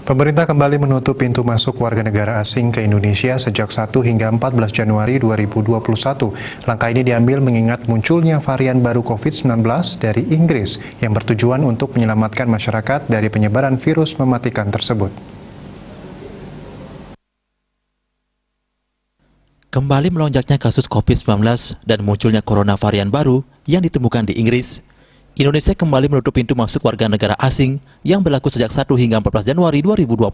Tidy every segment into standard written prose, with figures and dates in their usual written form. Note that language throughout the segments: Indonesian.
Pemerintah kembali menutup pintu masuk warga negara asing ke Indonesia sejak 1 hingga 14 Januari 2021. Langkah ini diambil mengingat munculnya varian baru COVID-19 dari Inggris yang bertujuan untuk menyelamatkan masyarakat dari penyebaran virus mematikan tersebut. Kembali melonjaknya kasus COVID-19 dan munculnya corona varian baru yang ditemukan di Inggris, Indonesia kembali menutup pintu masuk warga negara asing yang berlaku sejak 1 hingga 14 Januari 2021.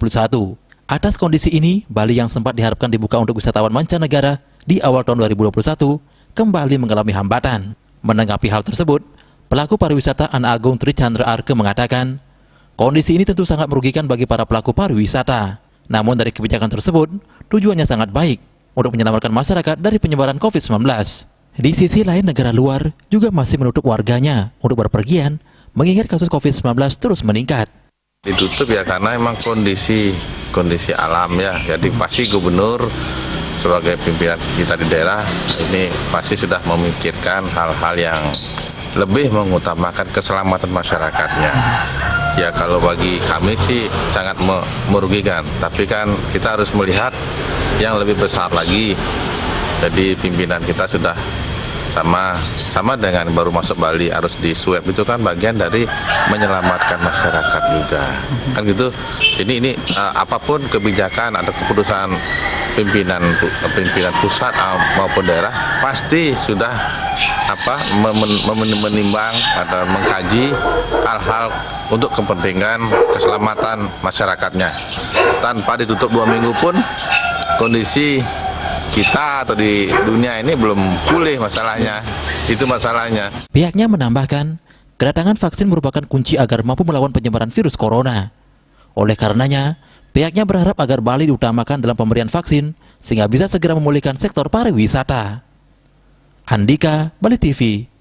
Atas kondisi ini, Bali yang sempat diharapkan dibuka untuk wisatawan mancanegara di awal tahun 2021 kembali mengalami hambatan. Menanggapi hal tersebut, pelaku pariwisata Anak Agung Tri Chandra Arke mengatakan, kondisi ini tentu sangat merugikan bagi para pelaku pariwisata. Namun dari kebijakan tersebut, tujuannya sangat baik untuk menyelamatkan masyarakat dari penyebaran COVID-19. Di sisi lain, negara luar juga masih menutup warganya untuk berpergian, mengingat kasus COVID-19 terus meningkat. Ditutup ya karena memang kondisi alam ya. Jadi pasti gubernur sebagai pimpinan kita di daerah ini pasti sudah memikirkan hal-hal yang lebih mengutamakan keselamatan masyarakatnya. Ya kalau bagi kami sih sangat merugikan, tapi kan kita harus melihat yang lebih besar lagi. Jadi pimpinan kita sudah sama dengan baru masuk Bali harus di swab, itu kan bagian dari menyelamatkan masyarakat juga kan gitu. Ini apapun kebijakan atau keputusan pimpinan pusat maupun daerah pasti sudah menimbang atau mengkaji hal-hal untuk kepentingan keselamatan masyarakatnya. Tanpa ditutup 2 minggu pun kondisi kita atau di dunia ini belum pulih masalahnya. Itu masalahnya. Pihaknya menambahkan, kedatangan vaksin merupakan kunci agar mampu melawan penyebaran virus corona. Oleh karenanya, pihaknya berharap agar Bali diutamakan dalam pemberian vaksin sehingga bisa segera memulihkan sektor pariwisata. Andika, Bali TV.